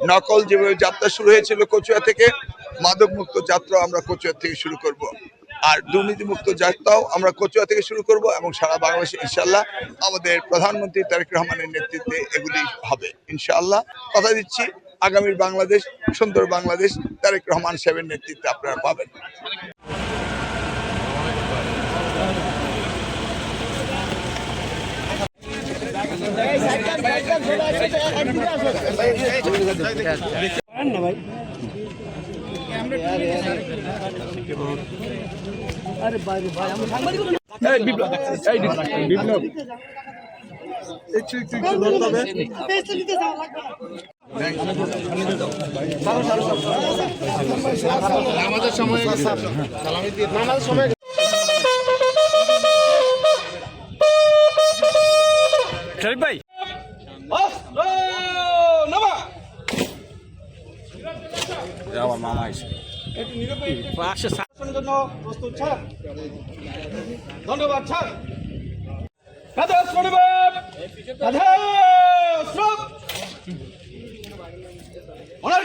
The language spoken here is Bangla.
নকল যেভাবে যাত্রা শুরু হয়েছিল কচুয়া থেকে, মাদক মুক্ত যাত্রা আমরা কচুয়া থেকে শুরু করব। আর দুর্নীতিমুক্ত যাত্রাও আমরা কচুয়া থেকে শুরু করব এবং সারা বাংলাদেশে ইনশাল্লাহ আমাদের প্রধানমন্ত্রী তারেক রহমানের নেতৃত্বে এগুলি হবে ইনশাআল্লাহ। কথা দিচ্ছি আগামীর বাংলাদেশ, সুন্দর বাংলাদেশ তারেক রহমান সাহেবের নেতৃত্বে আপনারা পাবেন। আমাদের সময় শরীফ ভাই আমার মামা এসে জন্য প্রস্তুত স্যার। ধন্যবাদ স্যার। ওনার